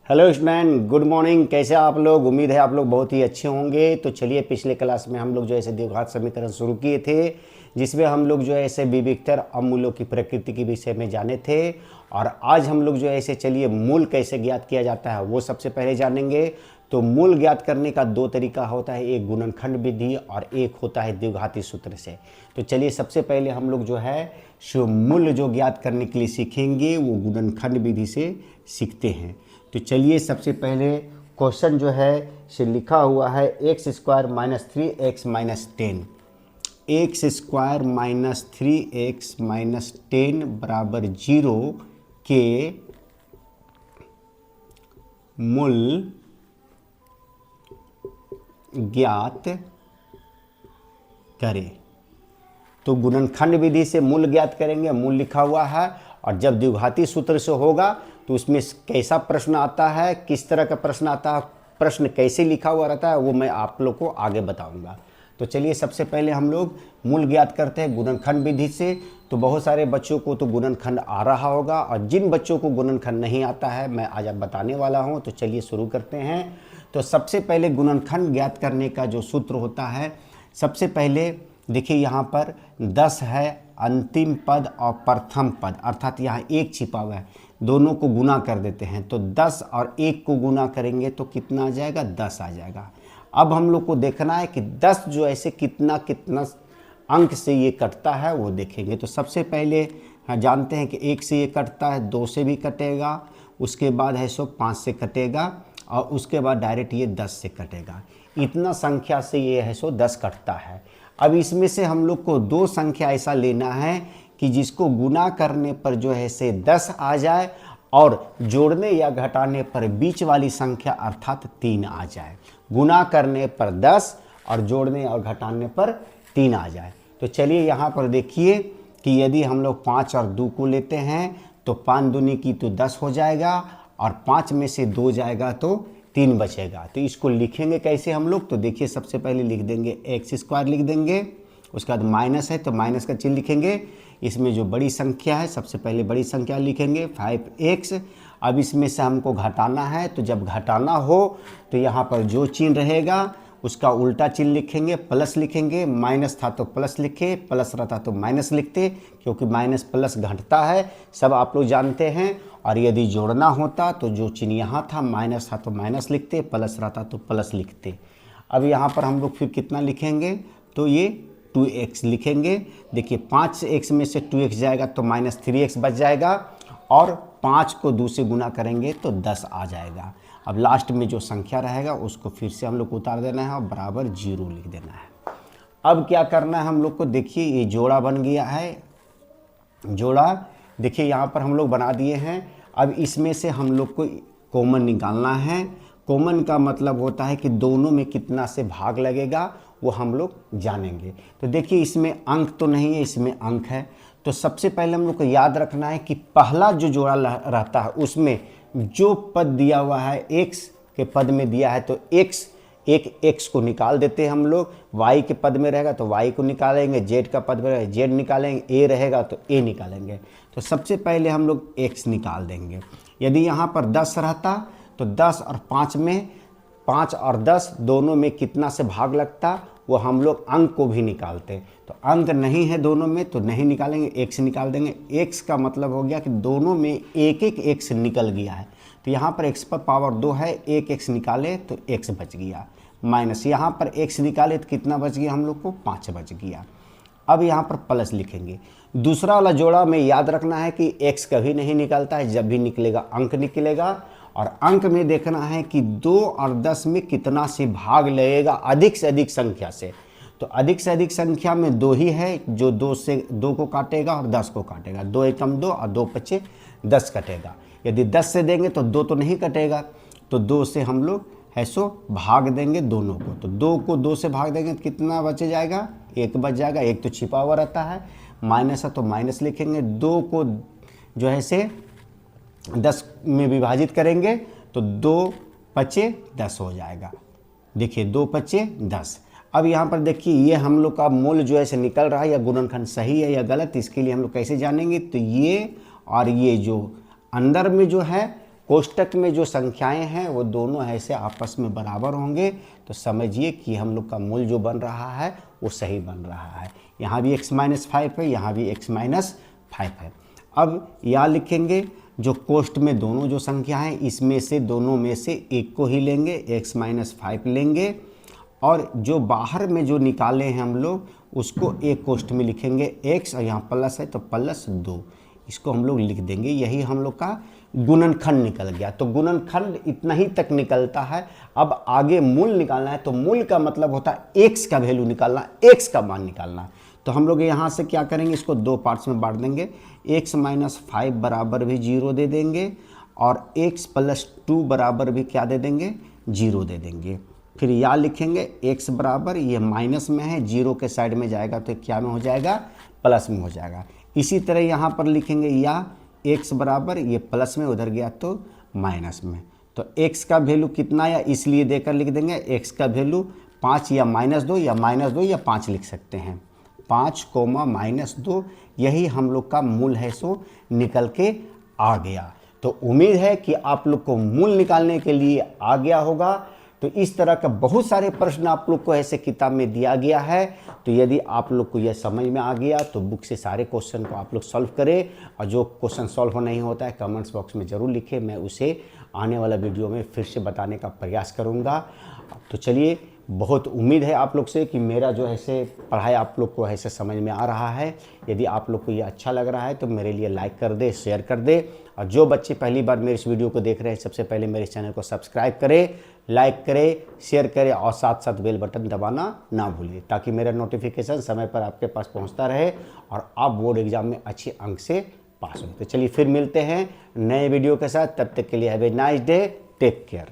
Hello student, good morning. कैसे आप लोग? उम्मीद है आप लोग बहुत ही अच्छे होंगे। तो चलिए, पिछले क्लास में हम लोग जो ऐसे द्विघात समीकरण शुरू किए थे, जिसमें हम लोग जो है ऐसे विविक्तर अमूलों की प्रकृति के विषय में जाने थे। और आज हम लोग जो है ऐसे चलिए मूल कैसे ज्ञात किया जाता है वो सबसे पहले जानेंगे। तो मूल ज्ञात करने का दो तरीका होता है, एक गुणनखंड विधि और एक होता है द्विघाती सूत्र से। तो चलिए सबसे पहले हम लोग जो है सो मूल जो ज्ञात करने के लिए सीखेंगे वो गुणनखंड विधि से सीखते हैं। तो चलिए सबसे पहले क्वेश्चन जो है से लिखा हुआ है x square minus 3x minus 10, x square minus 3x minus 10 बराबर 0 के मूल ज्ञात करें। तो गुणनखंड विधि से मूल ज्ञात करेंगे, मूल लिखा हुआ है। और जब द्विघाती सूत्र से होगा तो उसमें कैसा प्रश्न आता है, किस तरह का प्रश्न आता है, प्रश्न कैसे लिखा हुआ रहता है, वो मैं आप लोग को आगे बताऊंगा। तो चलिए सबसे पहले हम लोग मूल ज्ञात करते हैं गुणनखंड विधि से। तो बहुत सारे बच्चों को तो गुणनखंड आ रहा होगा, और जिन बच्चों को गुणनखंड नहीं आता है मैं आज आप बताने वाला हूँ। तो चलिए शुरू करते हैं। तो सबसे पहले गुणनखंड ज्ञात करने का जो सूत्र होता है, सबसे पहले देखिए यहाँ पर 10 है अंतिम पद और प्रथम पद, अर्थात यहाँ एक छिपा हुआ है, दोनों को गुना कर देते हैं। तो 10 और 1 को गुना करेंगे तो कितना आ जाएगा? 10 आ जाएगा। अब हम लोग को देखना है कि 10 जो ऐसे कितना कितना अंक से ये कटता है वो देखेंगे। तो सबसे पहले जानते हैं कि 1 से ये कटता है, 2 से भी कटेगा, उसके बाद है सो 5 से कटेगा, और उसके बाद डायरेक्ट ये 10 से कटेगा। इतना संख्या से ये है सो 10 कटता है। अब इसमें से हम लोग को दो संख्या ऐसा लेना है कि जिसको गुना करने पर जो है से 10 आ जाए, और जोड़ने या घटाने पर बीच वाली संख्या अर्थात 3 आ जाए। गुना करने पर 10 और जोड़ने और घटाने पर 3 आ जाए। तो चलिए यहाँ पर देखिए कि यदि हम लोग 5 और 2 को लेते हैं तो 5 दूनी की तो 10 हो जाएगा, और 5 में से 2 जाएगा तो 3 बचेगा। तो इसको लिखेंगे कैसे हम लोग? तो देखिए सबसे पहले लिख देंगे एक्स स्क्वायर लिख देंगे, उसके बाद माइनस है तो माइनस का चिन्ह लिखेंगे। इसमें जो बड़ी संख्या है सबसे पहले बड़ी संख्या लिखेंगे 5x। अब इसमें से हमको घटाना है, तो जब घटाना हो तो यहाँ पर जो चिन्ह रहेगा उसका उल्टा चिन्ह लिखेंगे, प्लस लिखेंगे। माइनस था तो प्लस लिखे, प्लस रहता तो माइनस लिखते, क्योंकि माइनस प्लस घटता है, सब आप लोग जानते हैं। और यदि जोड़ना होता तो जो चिन्ह यहाँ था माइनस था तो माइनस लिखते, प्लस रहता तो प्लस लिखते। अब यहाँ पर हम लोग फिर कितना लिखेंगे? तो ये 2x लिखेंगे। देखिए 5x में से 2x जाएगा तो माइनस 3x बच जाएगा, और 5 को 2 से गुना करेंगे तो 10 आ जाएगा। अब लास्ट में जो संख्या रहेगा उसको फिर से हम लोग को उतार देना है और बराबर 0 लिख देना है। अब क्या करना है हम लोग को? देखिए ये जोड़ा बन गया है, जोड़ा देखिए यहाँ पर हम लोग बना दिए हैं। अब इसमें से हम लोग को कॉमन निकालना है। कॉमन का मतलब होता है कि दोनों में कितना से भाग लगेगा वो हम लोग जानेंगे। तो देखिए इसमें अंक तो नहीं है, इसमें अंक है। तो सबसे पहले हम लोग को याद रखना है कि पहला जो जोड़ा रहता है उसमें जो पद दिया हुआ है x के पद में दिया है, तो एक x को निकाल देते हैं हम लोग। y के पद में रहेगा तो y को निकालेंगे, z का पद में रहेगा z निकालेंगे, a रहेगा तो a निकालेंगे। तो सबसे पहले हम लोग x निकाल देंगे। यदि यहाँ पर 10 रहता तो 10 और 5 में 5 और 10 दोनों में कितना से भाग लगता वो हम लोग अंक को भी निकालते। तो अंक नहीं है दोनों में तो नहीं निकालेंगे, x निकाल देंगे। x का मतलब हो गया कि दोनों में एक एक x निकल गया है। तो यहाँ पर x पर पावर 2 है, एक x निकाले तो x बच गया, माइनस यहाँ पर x निकाले तो कितना बच गया हम लोग को? 5 बच गया। अब यहाँ पर प्लस लिखेंगे। दूसरा वाला जोड़ा में याद रखना है कि x कभी नहीं निकलता है, जब भी निकलेगा अंक निकलेगा। और अंक में देखना है कि 2 और 10 में कितना से भाग लगेगा अधिक से अधिक संख्या से। तो अधिक से अधिक संख्या में 2 ही है, जो 2 को काटेगा और 10 को काटेगा। 2 एकम 2 और 2 पचे 10 कटेगा। यदि 10 से देंगे तो 2 तो नहीं कटेगा, तो 2 से हम लोग है सो भाग देंगे दोनों को। तो 2 को 2 से भाग देंगे तो कितना बच जाएगा? 1 बच जाएगा। 1 तो छिपा हुआ रहता है, माइनस है तो माइनस लिखेंगे। 2 को जो है से 10 में विभाजित करेंगे तो 2 पचे 10 हो जाएगा। देखिए 2 पचे 10। अब यहाँ पर देखिए ये हम लोग का मूल जो है से निकल रहा है, या गुणनखंड सही है या गलत, इसके लिए हम लोग कैसे जानेंगे? तो ये और ये जो अंदर में जो है कोष्टक में जो संख्याएं हैं वो दोनों ऐसे आपस में बराबर होंगे, तो समझिए कि हम लोग का मूल जो बन रहा है वो सही बन रहा है। यहाँ भी x-5 है, यहाँ भी x-5 है। अब यहाँ लिखेंगे जो कोष्ट में दोनों जो संख्या हैं इसमें से दोनों में से एक को ही लेंगे, x-5 लेंगे, और जो बाहर में जो निकाले हैं हम लोग उसको एक कोष्ट में लिखेंगे x, और यहाँ प्लस है तो +2, इसको हम लोग लिख देंगे। यही हम लोग का गुणनखंड निकल गया। तो गुणनखंड इतना ही तक निकलता है। अब आगे मूल निकालना है, तो मूल का मतलब होता है x का वैल्यू निकालना, x का मान निकालना। तो हम लोग यहाँ से क्या करेंगे, इसको दो पार्ट्स में बांट देंगे। x-5 बराबर भी 0 दे देंगे, और x+2 बराबर भी क्या दे देंगे, 0 दे देंगे। फिर यहाँ लिखेंगे x बराबर, ये माइनस में है, 0 के साइड में जाएगा तो क्या में हो जाएगा, प्लस में हो जाएगा। इसी तरह यहाँ पर लिखेंगे या x बराबर, ये प्लस में उधर गया तो माइनस में। तो x का वैल्यू कितना या इसलिए देकर लिख देंगे, x का वैल्यू 5 या -2 या -2 या 5 लिख सकते हैं। 5, -2 यही हम लोग का मूल है, सो निकल के आ गया। तो उम्मीद है कि आप लोग को मूल निकालने के लिए आ गया होगा। तो इस तरह का बहुत सारे प्रश्न आप लोग को ऐसे किताब में दिया गया है। तो यदि आप लोग को यह समझ में आ गया तो बुक से सारे क्वेश्चन को आप लोग सॉल्व करें, और जो क्वेश्चन सॉल्व नहीं होता है कमेंट्स बॉक्स में ज़रूर लिखें, मैं उसे आने वाला वीडियो में फिर से बताने का प्रयास करूँगा। तो चलिए, बहुत उम्मीद है आप लोग से कि मेरा जो ऐसे पढ़ाई आप लोग को ऐसे समझ में आ रहा है। यदि आप लोग को ये अच्छा लग रहा है तो मेरे लिए लाइक कर दे, शेयर कर दे, और जो बच्चे पहली बार मेरे इस वीडियो को देख रहे हैं सबसे पहले मेरे चैनल को सब्सक्राइब करें, लाइक करें, शेयर करें, और साथ साथ बेल बटन दबाना ना भूलिए, ताकि मेरा नोटिफिकेशन समय पर आपके पास पहुंचता रहे और आप बोर्ड एग्जाम में अच्छे अंक से पास हो। तो चलिए फिर मिलते हैं नए वीडियो के साथ, तब तक के लिए have a nice day, take care.